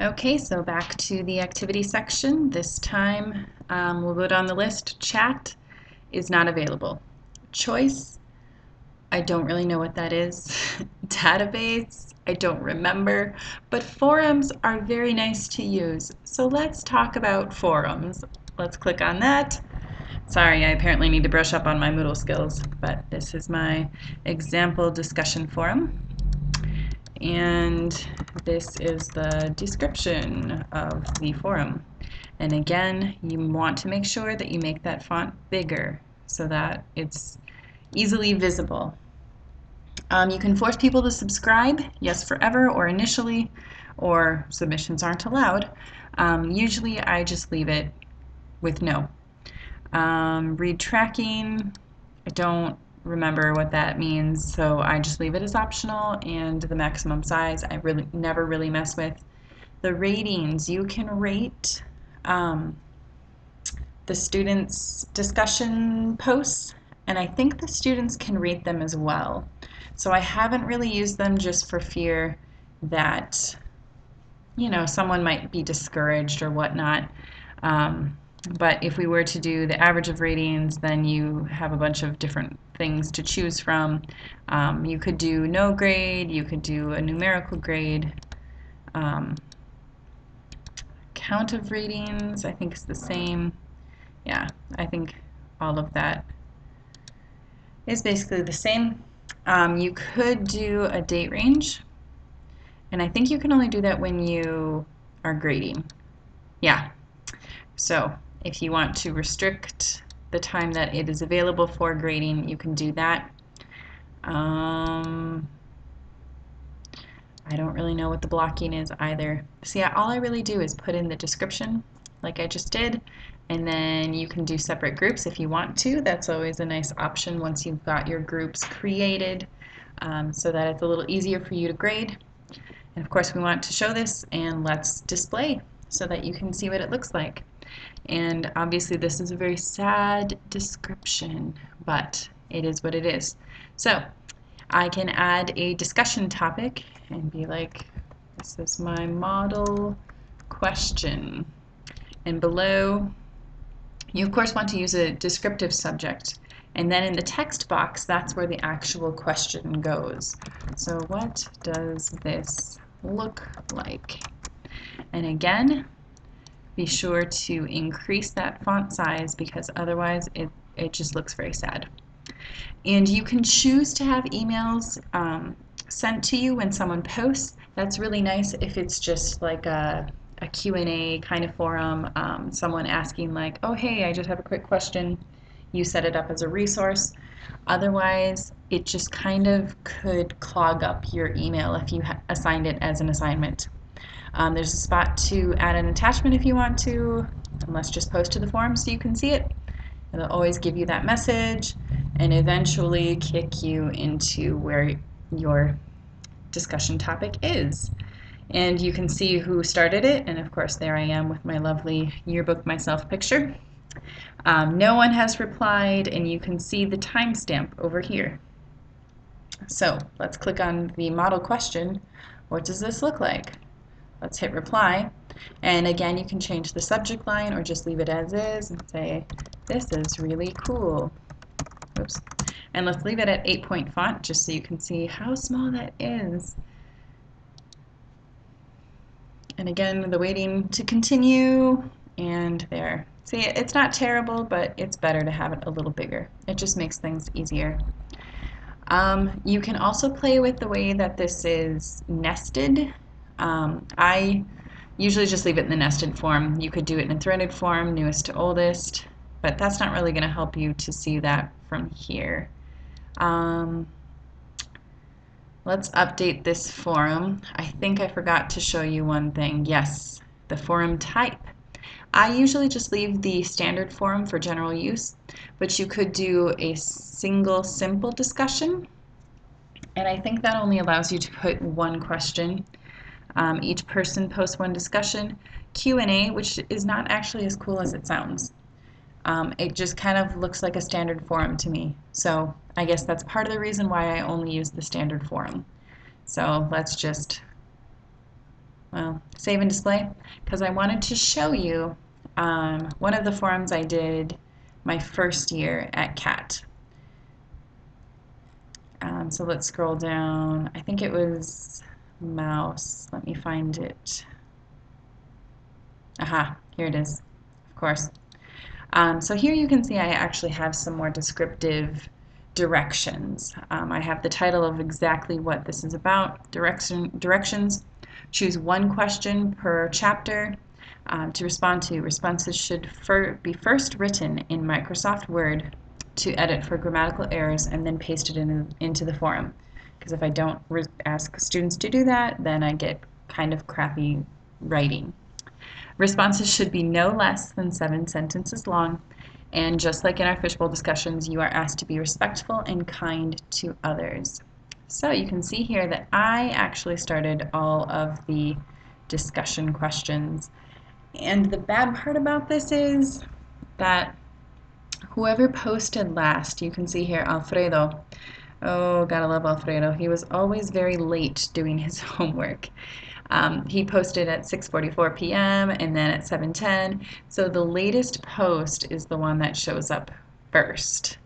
Okay, so back to the activity section. This time we'll go down the list. Chat is not available. Choice, I don't really know what that is. Database, I don't remember. But forums are very nice to use. So let's talk about forums. Let's click on that. Sorry, I apparently need to brush up on my Moodle skills, but this is my example discussion forum. And this is the description of the forum. And again, you want to make sure that you make that font bigger so that it's easily visible. You can force people to subscribe, yes forever or initially, or submissions aren't allowed. Usually I just leave it with no. Read tracking, I don't remember what that means, so I just leave it as optional, and the maximum size I really never really mess with. The ratings, you can rate the students' discussion posts, and I think the students can rate them as well. So I haven't really used them just for fear that, you know, someone might be discouraged or whatnot. But if we were to do the average of ratings, then you have a bunch of different things to choose from. You could do no grade, you could do a numerical grade. Count of ratings, I think is the same. Yeah, I think all of that is basically the same. You could do a date range, and I think you can only do that when you are grading. Yeah, so if you want to restrict the time that it is available for grading, you can do that. I don't really know what the blocking is either. So yeah, all I really do is put in the description like I just did, and then you can do separate groups if you want to. That's always a nice option once you've got your groups created, so that it's a little easier for you to grade. And of course we want to show this, and let's display so that you can see what it looks like. And obviously this is a very sad description, but it is what it is. So I can add a discussion topic and be like, this is my model question. And below, you of course want to use a descriptive subject. And then in the text box, that's where the actual question goes. So what does this look like? And again, be sure to increase that font size because otherwise it just looks very sad. And you can choose to have emails sent to you when someone posts. That's really nice if it's just like a Q&A kind of forum, someone asking like, oh hey, I just have a quick question. You set it up as a resource. Otherwise, it just kind of could clog up your email if you assigned it as an assignment. There's a spot to add an attachment if you want to, and let's just post to the forum so you can see it. It'll always give you that message and eventually kick you into where your discussion topic is. And you can see who started it, and of course there I am with my lovely yearbook myself picture. No one has replied, and you can see the timestamp over here. So let's click on the model question. What does this look like? Let's hit reply, and again you can change the subject line or just leave it as is and say this is really cool. Oops. And let's leave it at 8-point font just so you can see how small that is. And again, the waiting to continue, and there. See, it's not terrible, but it's better to have it a little bigger. It just makes things easier. You can also play with the way that this is nested. I usually just leave it in the nested form. You could do it in a threaded form, newest to oldest, but that's not really going to help you to see that from here. Let's update this forum. I think I forgot to show you one thing. Yes, the forum type. I usually just leave the standard forum for general use, but you could do a single simple discussion, and I think that only allows you to put one question. Each person posts one discussion. Q&A, which is not actually as cool as it sounds. It just kind of looks like a standard forum to me. So I guess that's part of the reason why I only use the standard forum. So let's just well, save and display, because I wanted to show you one of the forums I did my first year at CAT. So let's scroll down. I think it was mouse. Let me find it. Aha, here it is, of course. So here you can see I actually have some more descriptive directions. I have the title of exactly what this is about, directions. Choose one question per chapter to respond to. Responses should be first written in Microsoft Word to edit for grammatical errors and then pasted into the forum. Because if I don't ask students to do that, then I get kind of crappy writing. Responses should be no less than 7 sentences long, and just like in our fishbowl discussions, you are asked to be respectful and kind to others. So you can see here that I actually started all of the discussion questions. And the bad part about this is that whoever posted last, you can see here Alfredo. Oh, gotta love Alfredo. He was always very late doing his homework. He posted at 6:44 p.m. and then at 7:10. So the latest post is the one that shows up first.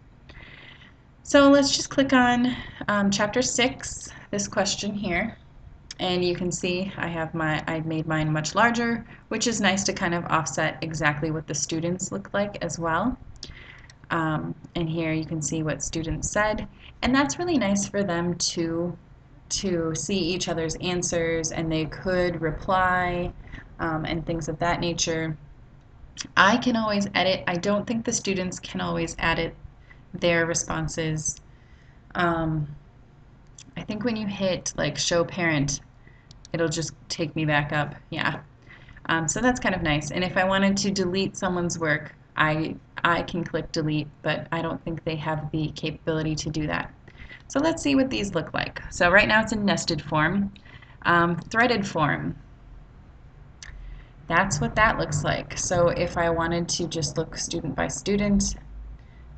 So let's just click on chapter 6, this question here. And you can see I made mine much larger, which is nice to kind of offset exactly what the students look like as well. And here you can see what students said. And that's really nice for them to see each other's answers, and they could reply and things of that nature. I can always edit. I don't think the students can always edit their responses. I think when you hit like show parent, it'll just take me back up. Yeah. So that's kind of nice. And if I wanted to delete someone's work, I can click delete, but I don't think they have the capability to do that. So let's see what these look like. So right now it's in nested form. Threaded form. That's what that looks like. So if I wanted to just look student by student,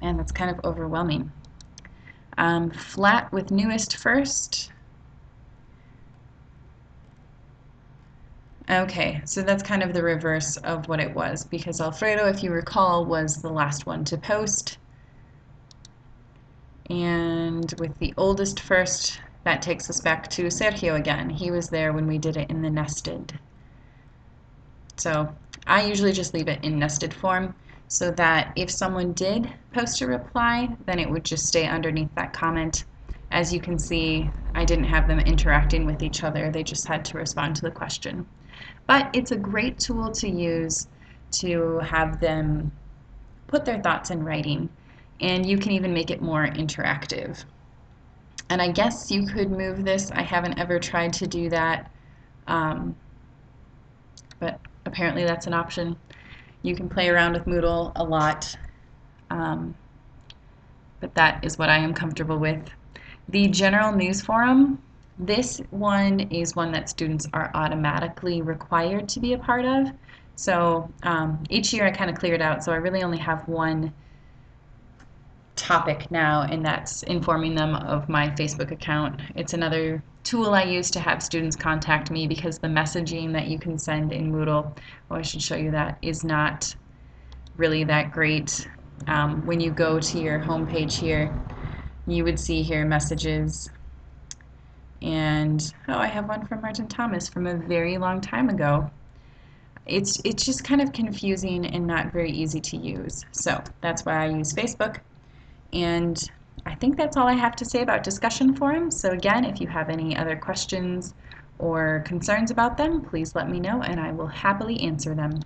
man, that's kind of overwhelming. Flat with newest first. Okay, so that's kind of the reverse of what it was, because Alfredo, if you recall, was the last one to post. And with the oldest first, that takes us back to Sergio again. He was there when we did it in the nested. So I usually just leave it in nested form so that if someone did post a reply, then it would just stay underneath that comment. As you can see, I didn't have them interacting with each other. They just had to respond to the question. But it's a great tool to use to have them put their thoughts in writing, and you can even make it more interactive. And I guess you could move this. I haven't ever tried to do that, but apparently that's an option. You can play around with Moodle a lot, but that is what I am comfortable with. The general news forum, this one is one that students are automatically required to be a part of. So each year I kind of cleared out, so I really only have one topic now, and that's informing them of my Facebook account. It's another tool I use to have students contact me, because the messaging that you can send in Moodle, oh, I should show you that, is not really that great. When you go to your home page here, you would see here messages, and oh, I have one from Martin Thomas from a very long time ago. It's just kind of confusing and not very easy to use. So that's why I use Facebook. And I think that's all I have to say about discussion forums. So again, if you have any other questions or concerns about them, please let me know and I will happily answer them.